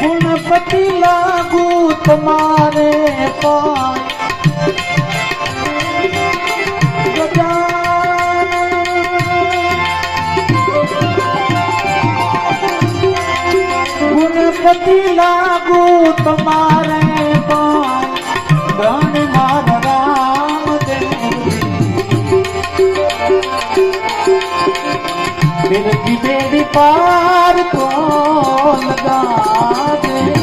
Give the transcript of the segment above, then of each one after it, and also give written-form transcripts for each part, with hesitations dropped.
गुणपति लागू तुम्हारे पास गुणपति लागू तुम्हारे पास धन मार राम देव फिर की बेड़ी पार को लगा दे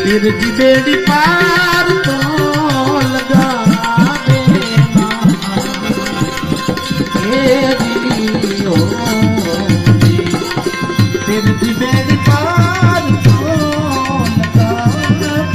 फिर की बेड़ी पार तो लगा देना फिर की बेड़ी पार तो लगा देना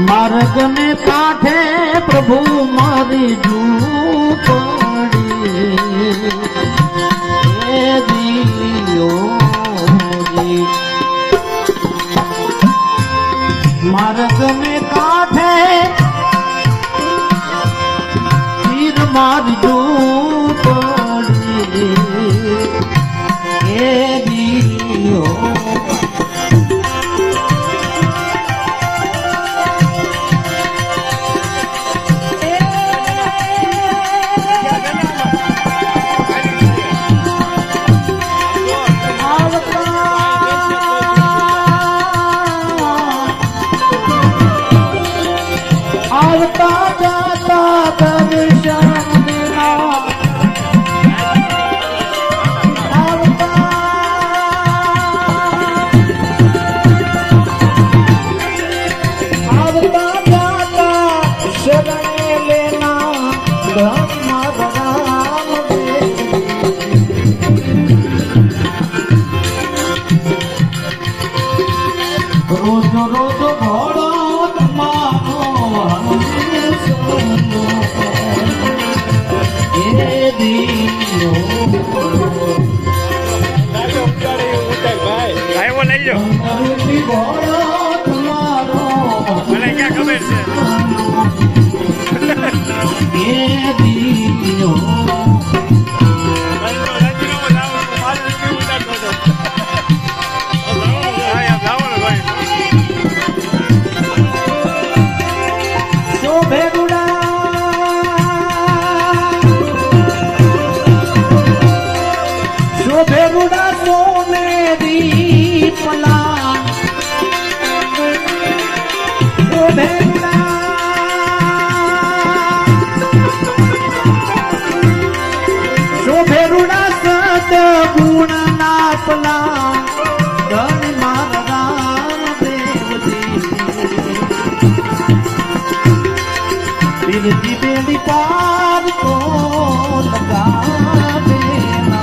मार्ग में काठे प्रभु मारी झूपड़ी दियो जी मार्ग में काठे तीर मारी झूपड़ी दियो आवता जाता दर्शन देना आवता जाता शरण लेना धन राम रोज रोज घोड़ो तुम्हारो क्या खबर से भेगुड़ा सोने दी पला भेगुड़ा सो भेगुड़ा सत गुण नापला धन मार राम देव जी फिर की बेड़ी पार को लगा देना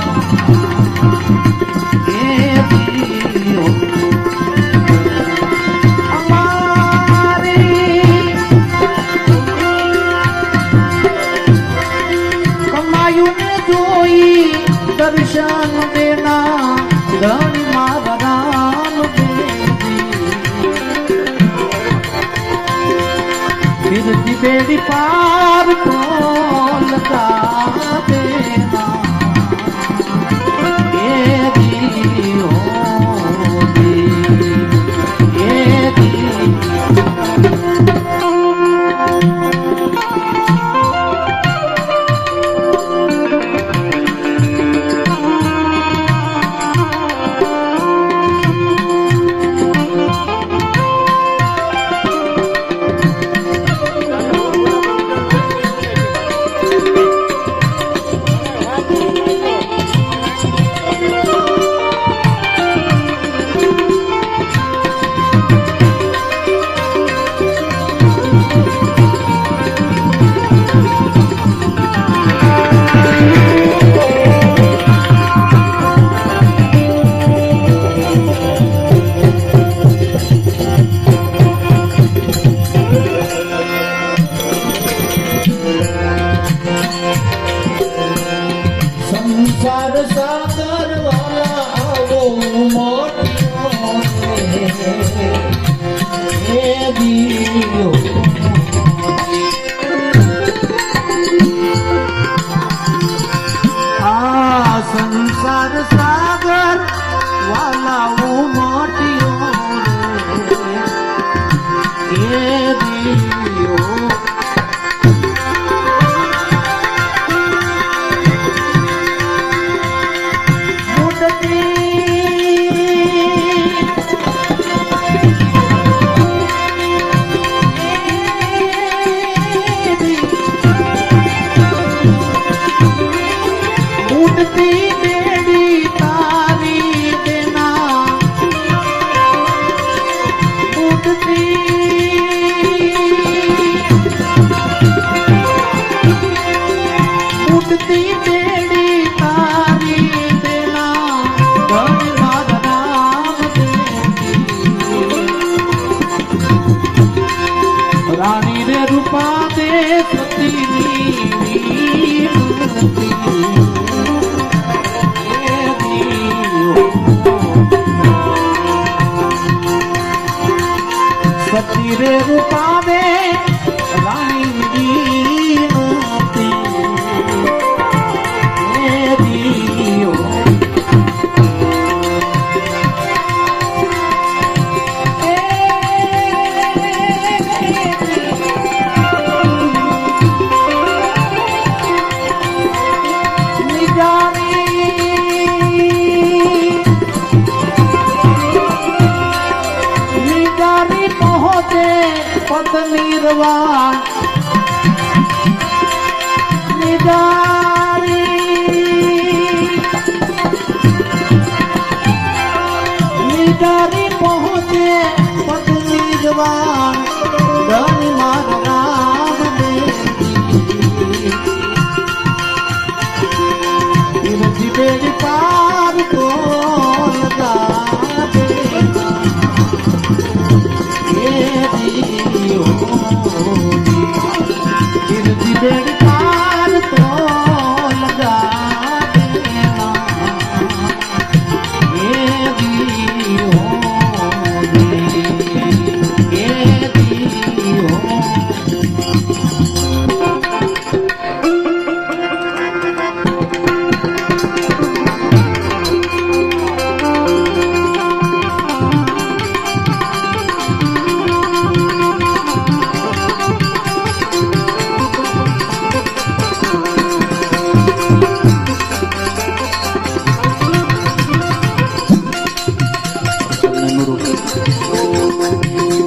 दर्शन देना धन मारा बेड़ी पार को लगा देना ये दियो ये दियो संसार सागर वाला वो मोटियों ये दियो संसार सागर वाला वो मोटियों ये दियो रानी रे रूपा दे सती सती रे रूपा दे रानी दियो पद निर्वाण निदारी निदारी पहुँचे पद निर्वाण धन मार राम देवी बेड़ी पार को लगा देना ये दियो बेड़ी पार तो लगा देना ये दियो ये दियो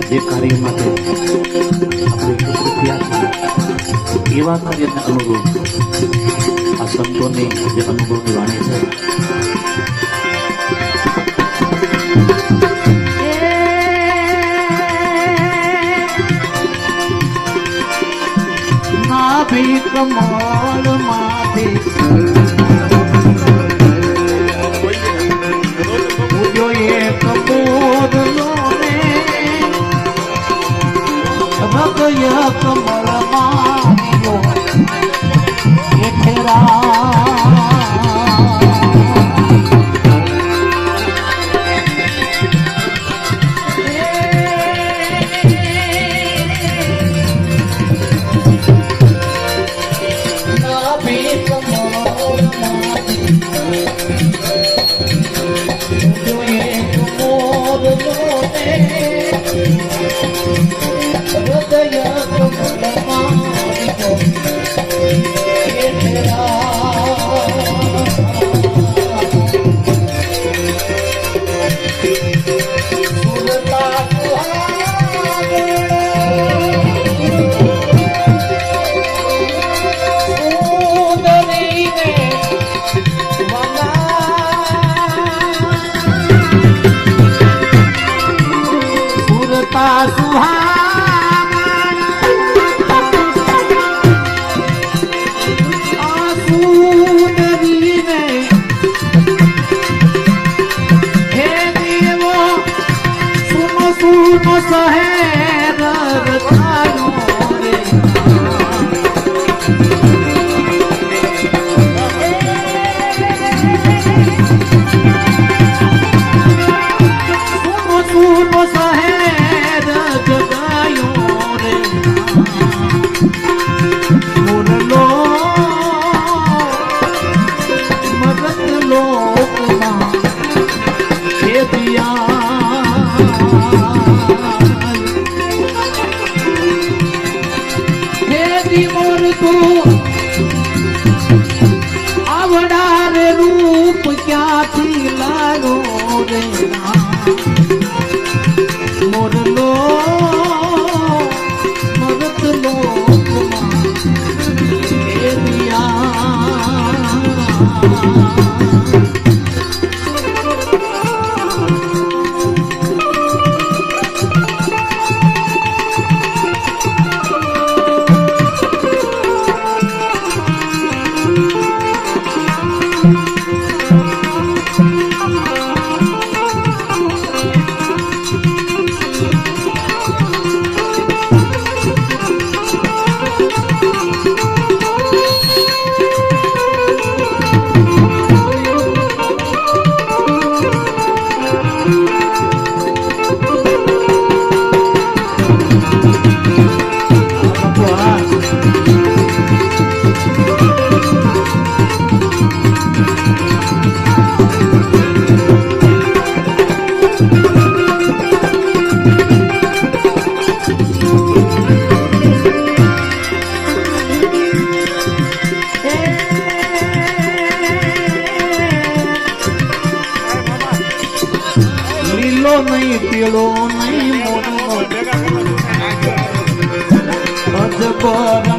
જે કાર્ય માટે આપણે થયા છીએ એવા કાર્યને અનુરૂપ આ સંતોની જે અનુભવની વાણી છે નાભી કમળ માંથી કમળ માન્યો એ જોતા સુહામણા આ સુંદરીને હે દેવો સુનો સુનો શહેર રચાયો રે સુનો શહેર જગાયો રે મુરલો મગન લોકમાં હે દિયા હે દી મોર તું આવડા રે રૂપ ક્યાંથી લાગો રે મોરલો મગત લોકમાં હે દિયા લીલો નહીં પીળો નહીં મોરનો અજબર